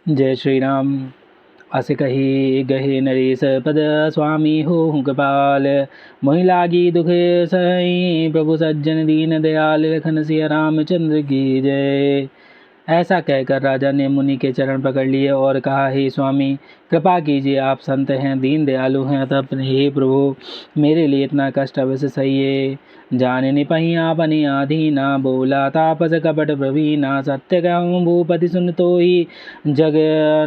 जय श्री राम। अस कही गहे नरेश पद स्वामी हो कृपाल, मोहि लागी दुख सही प्रभु सज्जन दीन दयाल, लखन सिया रामचंद्र की जय। ऐसा कहकर राजा ने मुनि के चरण पकड़ लिए और कहा, हे स्वामी कृपा कीजिए, आप संत हैं, दीन दयालु हैं, तब हे प्रभु मेरे लिए इतना कष्ट अवश्य सहिए। जाने निपहि आपनी आधीना, बोला तापस कपट प्रवीणा, सत्य कहूँ भूपति सुन तो ही, जग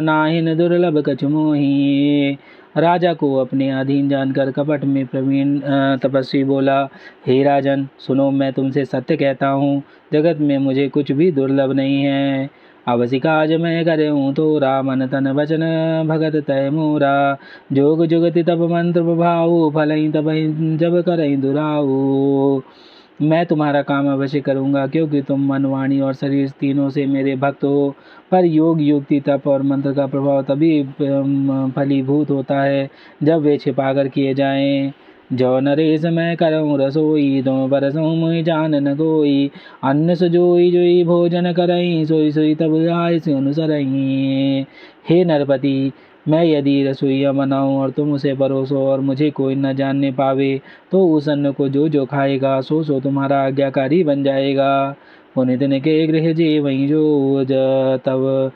नाहिन दुर्लभ कछु मोही। राजा को अपने अधीन जानकर कपट में प्रवीण तपस्वी बोला, हे राजन सुनो, मैं तुमसे सत्य कहता हूँ, जगत में मुझे कुछ भी दुर्लभ नहीं है। अवसि काज मैं करूँ तोरा, मन तन वचन भगत तय मोरा, जोग जुगति तब मंत्र प्रभाऊ, फलई तब जब करई दुराऊ। मैं तुम्हारा काम अवश्य करूँगा, क्योंकि तुम मन वाणी और शरीर तीनों से मेरे भक्त हो। पर योग युक्ति तप और मंत्र का प्रभाव तभी फलीभूत होता है जब वे छिपाकर किए जाएं। जो नरेश मैं करऊँ रसोई, तुम बरसों मुहि जान न कोई। अन्न सुजोई जोई भोजन करई, सोई सोई तब आय से अनुसरई। हे नरपति, मैं यदि रसोईया बनाऊं और तुम उसे परोसो और मुझे कोई न जानने पावे, तो उस अन्न को जो जो खाएगा सो सो तुम्हारा आज्ञाकारी बन जाएगा। पुनित के गृह जे वहीं जो तब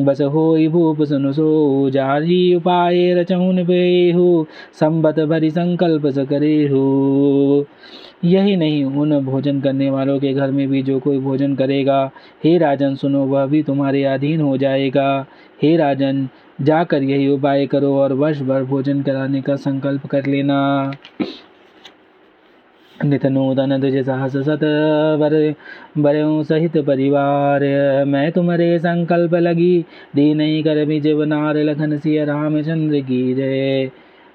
बस होई भूप सुनु सो, जाहि उपाय रचहु निबेहु, संबत भरि संकल्प स करेहु। यही नहीं, उन भोजन करने वालों के घर में भी जो कोई भोजन करेगा, हे राजन सुनो, वह भी तुम्हारे अधीन हो जाएगा। हे राजन, जाकर यही उपाय करो और वर्ष भर भोजन कराने का संकल्प कर लेना। नित नूतन तुझ साहस सत बरऊं सहित परिवार, मैं तुम्हारे संकल्प लगी, दीन कर भी जीवनार, लखन सिया रामचंद्र की जय।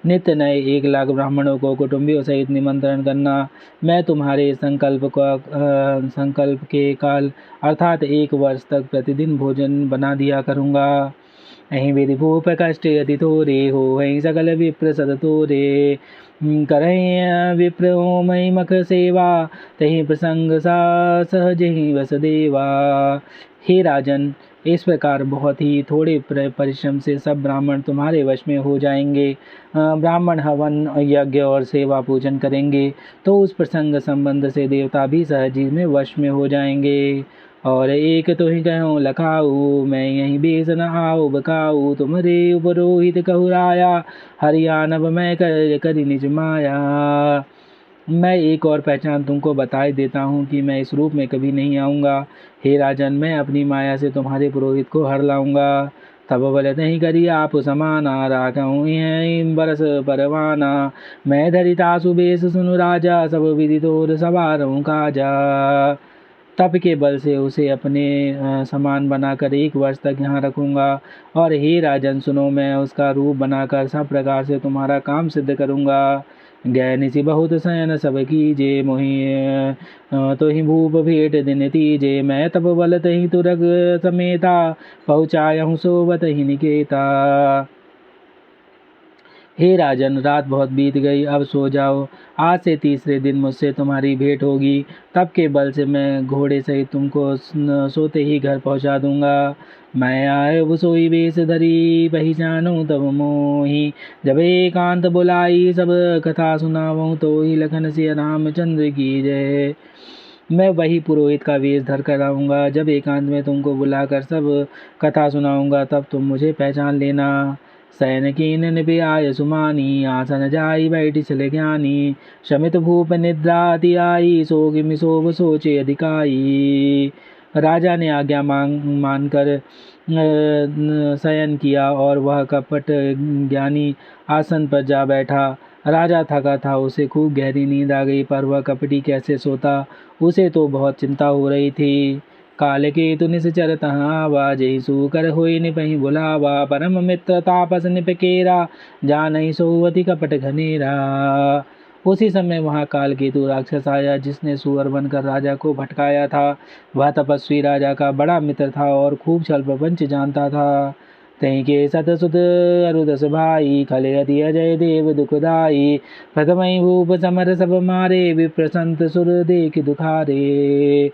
नित्य नए 1,00,000 ब्राह्मणों को कुटुंबियों सहित निमंत्रण करना। मैं तुम्हारे संकल्प के काल अर्थात 1 वर्ष तक प्रतिदिन भोजन बना दिया करूँगा। अहीं विधि भूप कष्ट यति थोरे, हो वहीं सकल विप्र सत तोरे। करहीं विप्र हो मई मख सेवा, तहीं प्रसंग सा सहज ही वस देवा। हे राजन, इस प्रकार बहुत ही थोड़े परिश्रम से सब ब्राह्मण तुम्हारे वश में हो जाएंगे। ब्राह्मण हवन यज्ञ और सेवा पूजन करेंगे तो उस प्रसंग संबंध से देवता भी सहज ही में वश में हो जाएंगे। और एक तो ही कहूँ लखाऊ, मैं यहीं बेस न आओ बकाऊ, तुम्हारे उपरोहित कहूराया, हरियाणव मैं करी निज माया। मैं एक और पहचान तुमको बताए देता हूँ कि मैं इस रूप में कभी नहीं आऊँगा। हे राजन, मैं अपनी माया से तुम्हारे पुरोहित को हर लाऊंगा। तब बलत ही करी आप समाना, राखऊँ बरस परवाना, मैं धरिता सुबेश सुनु राजा, सब विधि तोर सवारों काजा। तप के बल से उसे अपने समान बनाकर 1 वर्ष तक यहाँ रखूँगा। और हे राजन सुनो, मैं उसका रूप बनाकर सब प्रकार से तुम्हारा काम सिद्ध करूँगा। गैनिसी बहुत शयन सब कीजे, मोहि तो ही भूप भेंट दिन तीजे, मैं तब बलत ही तुरग समेता, पहुँचायहूँ सोवत ही निकेता। हे राजन, रात बहुत बीत गई, अब सो जाओ। आज से तीसरे दिन मुझसे तुम्हारी भेंट होगी। तब के बल से मैं घोड़े सहित तुमको सोते ही घर पहुंचा दूंगा। मैं आए सोई बेस धरी, पहचानूं तब मोही, जब एकांत बुलाई सब कथा सुनाऊं, तो ही लखन सिया रामचंद्र की जय। मैं वही पुरोहित का वेश धर कर आऊँगा। जब एकांत में तुमको बुलाकर सब कथा सुनाऊंगा, तब तुम मुझे पहचान लेना। सैन कीन निपि आय सुमानी, आसन जाई बैठी चले ज्ञानी, शमित भूप निद्राति आई, सोग मिसोभ सोचे अधिकाई। राजा ने आज्ञा मानकर शयन किया और वह कपट ज्ञानी आसन पर जा बैठा। राजा थका था, उसे खूब गहरी नींद आ गई, पर वह कपटी कैसे सोता, उसे तो बहुत चिंता हो रही थी। काल के तु निश्चर तहावा, जही सूकर होई निपहि बुलावा, परम मित्र तापस निपकेरा, जानहि सोवति कपट घनेरा। उसी समय वहाँ काल केतु राक्षस आया, जिसने सुअर बनकर राजा को भटकाया था। वह तपस्वी राजा का बड़ा मित्र था और खूब छल प्रपंच जानता था। तहीं के सत सुत अरुदस भाई, खले अति अजय देव दुखदाई, प्रथम भूप समर सब मारे, विप्रसंत सुर देख दुखारे।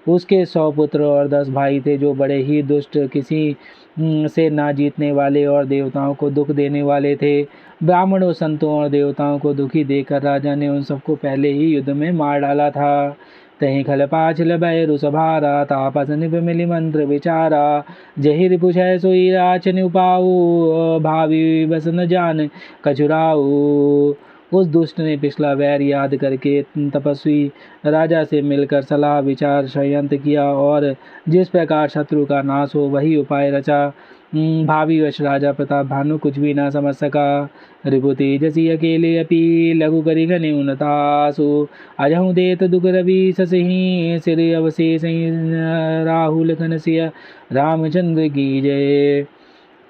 उसके 100 पुत्र और 10 भाई थे, जो बड़े ही दुष्ट, किसी से ना जीतने वाले और देवताओं को दुख देने वाले थे। ब्राह्मणों, संतों और देवताओं को दुखी देखकर राजा ने उन सबको पहले ही युद्ध में मार डाला था। तहीं खल पाचल भैरु सभारा, तापस निप मिली मंत्र विचारा। जहि रिपुछ सोई राचन उपाऊ, भावी बस न जान कछुराऊ। उस दुष्ट ने पिछला वैर याद करके तपस्वी राजा से मिलकर सलाह विचार षड्यंत्र किया और जिस प्रकार शत्रु का नाश हो वही उपाय रचा। भावी वश राजा प्रताप भानु कुछ भी ना समझ सका। रिपु तेजसी अकेले अपि लघु करि घने उनतासु, अजहु देत दुख रवि ससहि सिर अवशेष राहुल घनसिय रामचंद्र की जय।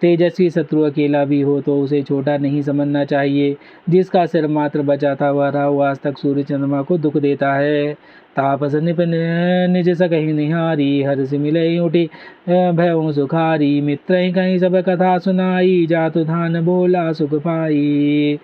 तेजस्वी शत्रु अकेला भी हो तो उसे छोटा नहीं समझना चाहिए। जिसका सिर मात्र बचा था वह राहु आज तक सूर्य चंद्रमा को दुख देता है। तापस निप निज सकहि निहारी, हर्ष मिलई उठी भयउ सुखारी। मित्र कहीं सब कथा सुनाई, जातु धान बोला सुख पाई।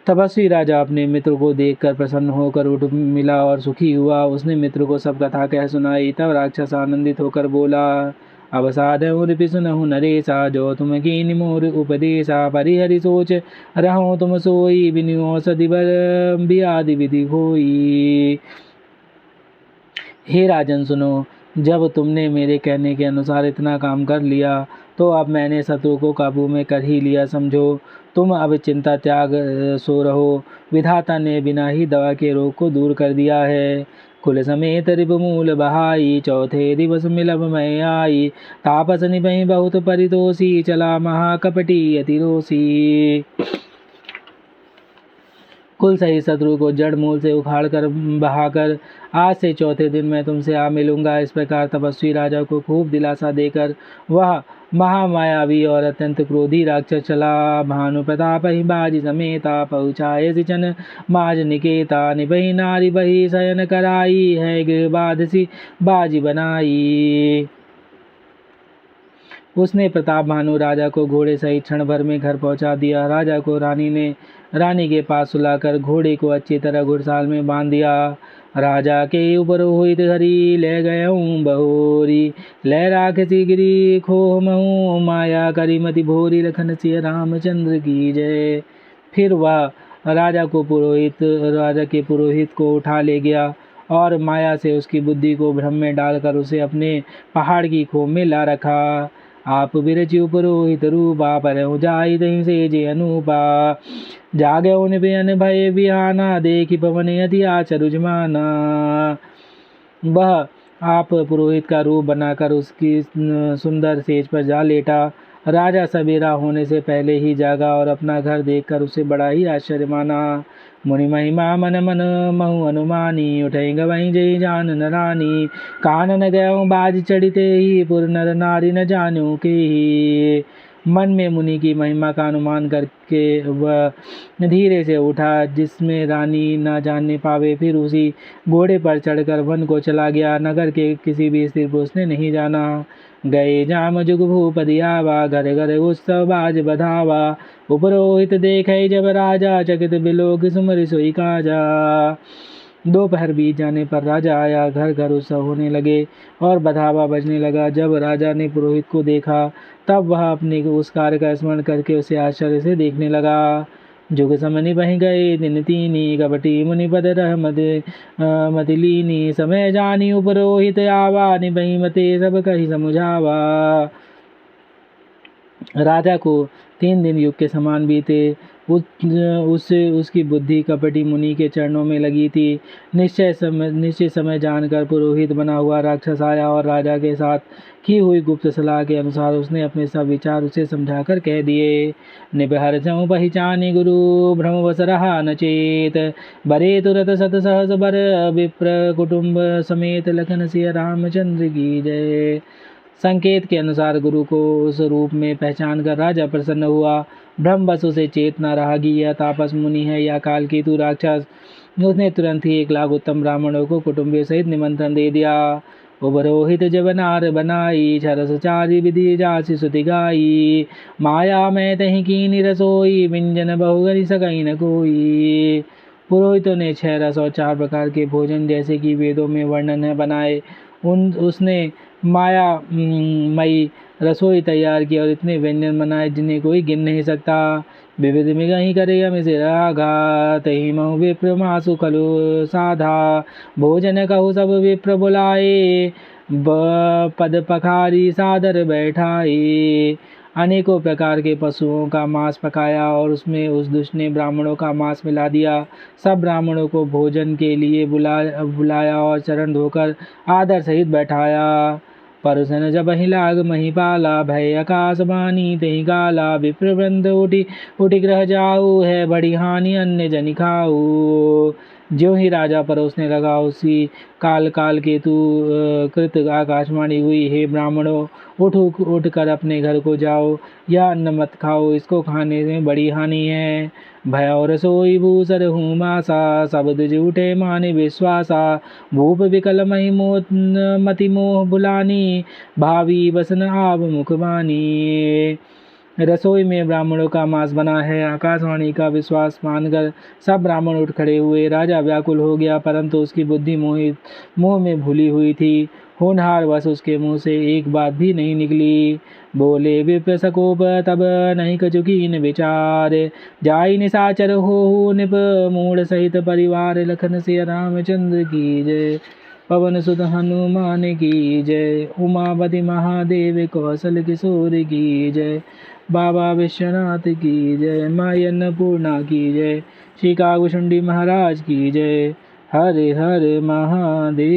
तपस्वी राजा अपने मित्र को देखकर प्रसन्न होकर उठ मिला और सुखी हुआ। उसने मित्र को सब कथा कह सुनाई। तब राक्षस आनंदित होकर बोला, अवसाद उर्पि सुनहु नरेशा, जो तुम कीन मोर उपदेशा। परिहरि सोच रहो तुम सोई, बिनु औषधि बर बियादि विधि होई। हे राजन सुनो, जब तुमने मेरे कहने के अनुसार इतना काम कर लिया तो अब मैंने शत्रु को काबू में कर ही लिया समझो। तुम अब चिंता त्याग सो रहो। विधाता ने बिना ही दवा के रोग को दूर कर दिया है। कुल समेत रिपु मूल बहाई, चौथे दिवस मिलब मैं आई। तापस निभई बहुत परितोषी, चला महाकपटी अतिरोषी। कुल सही शत्रु को जड़ मूल से उखाड़ कर बहाकर आज से चौथे दिन मैं तुमसे आ मिलूंगा। इस प्रकार तपस्वी राजा को खूब दिलासा देकर वह महामायावी और अत्यंत क्रोधी राक्षस चला। भानु प्रताप ही बाजी समेता, पहुँचाए सिचन माज निकेता। निभई नारी बही शयन कराई, है गृह बाधसी बाजी बनाई। उसने प्रताप भानु राजा को घोड़े सहित क्षण भर में घर पहुंचा दिया। राजा को रानी के पास सुलाकर घोड़े को अच्छी तरह घुड़साल में बांध दिया। राजा के ऊपर हुई हरी, ले गयऊँ बहोरी। ले राखसी गिरी खो महू, माया करी मति भोरी। लखन सिय रामचंद्र की जय। फिर वह राजा के पुरोहित को उठा ले गया और माया से उसकी बुद्धि को भ्रम में डालकर उसे अपने पहाड़ की खोह में ला रखा। आप बिरचि पुरोहित रूपा, पर जाई तहीं से जे अनूपा। जागे उन बेअन भय बिहाना, देखी पवन अति आचर उजमाना। वह आप पुरोहित का रूप बनाकर उसकी सुंदर सेज पर जा लेटा। राजा सवेरा होने से पहले ही जागा और अपना घर देखकर उसे बड़ा ही आश्चर्य माना। मुनि महिमा मन मन महु अनुमानी, उठई गवई जय जान न रानी। कानन गयो बाज चढ़ते ही, पुर नर नारी न जानू के ही। मन में मुनि की महिमा का अनुमान करके वह धीरे से उठा, जिसमें रानी न जानने पावे। फिर उसी घोड़े पर चढ़कर वन को चला गया। नगर के किसी भी स्त्री पुरुष ने नहीं जाना। गए जाम जुग भूपति आवा, घर घर उत्सव बाज बधावा। उपरोहित देखे जब राजा, चकित बिलोक सुमरि सोई काजा। दोपहर बीत जाने पर राजा आया। घर घर उत्सव होने लगे और बधावा बजने लगा। जब राजा ने पुरोहित को देखा तब वह अपने उस कार्य का स्मरण करके उसे आश्चर्य से देखने लगा। जुग समनि बहि गए दिन तीनी, कपटी मुनि पद रह मति लीनी। समय जानी उपरोहित आवा, निभई मते सब कहि समुझावा। राजा को 3 दिन युग के समान बीते। उसकी बुद्धि कपटी मुनि के चरणों में लगी थी। निश्चय समय जानकर पुरोहित बना हुआ राक्षस आया और राजा के साथ की हुई गुप्त सलाह के अनुसार उसने अपने सब विचार उसे समझाकर कह दिए। निबहर जऊँ पहचाने गुरु, भ्रमवश रहा न चेत। बरे तुरत सत सहस बर, विप्र कुटुंब समेत। लखन सिय रामचंद्र की जय। संकेत के अनुसार गुरु को उस रूप में पहचान कर राजा प्रसन्न हुआ। ब्रह्मवश उसे चेत न रहा कि यह तापस मुनि है या कालकेतु राक्षस। उसने तुरंत ही 1 लाख उत्तम ब्राह्मणों को कुटुंबियों सहित निमंत्रण दे दिया। उपरोहित जब नार बनाई, छरस चारि विधि जासि सुति गाई। माया में तहि कीनि रसोई, व्यंजन बहुगनि सकई न कोई। पुरोहितों ने 6 रस और 4 प्रकार के भोजन जैसे कि वेदों में वर्णन है बनाए उसने माया मई रसोई तैयार की और इतने व्यंजन बनाए जिन्हें कोई गिन नहीं सकता। विविध मिगहि करे अमिसे रागा, तहि महु विप्र मासु खलु साधा। भोजन कहु सब विप्र बुलाए, पद पखारी सादर बैठाए। अनेकों प्रकार के पशुओं का मांस पकाया और उसमें उस दुष्ट ने ब्राह्मणों का मांस मिला दिया। सब ब्राह्मणों को भोजन के लिए बुलाया और चरण धोकर आदर सहित बैठाया। परुसन जब ही लाग महिपाला, भय आकाशवाणी तेहि गाला। विप्रवृंद उठि ग्रह जाऊ, है बड़ी हानि अन्य जनि खाऊ। ज्यों ही राजा परोसने लगा उसी काल केतु कृत आकाशवाणी हुई, हे ब्राह्मणों, उठ कर अपने घर को जाओ, यह अन्न मत खाओ, इसको खाने में बड़ी हानि है। भय और सोई भूसर हूँ मासा, सब द्विज उठे माने विश्वासा। भूप विकल मति मोह बुलानी, भावी बसन आव मुखबानी। रसोई में ब्राह्मणों का मांस बना है। आकाशवाणी का विश्वास मानकर सब ब्राह्मण उठ खड़े हुए। राजा व्याकुल हो गया, परंतु उसकी बुद्धि मोह में भूली हुई थी। होनहार वश उसके मुंह से एक बात भी नहीं निकली। बोले विप्र सकोप तब नहीं कछु कीन विचार, जाई निशाचर हो निप मूढ़ सहित परिवार। लखन सिया रामचंद्र की जय, पवन सुत हनुमान की जय। उमापति महादेव कौशल किशोर की जय, बाबा विश्वनाथ की जय, माई अन्नपूर्णा की जय, श्री कागभूषुंडी महाराज की जय। हरे हरे महादेव।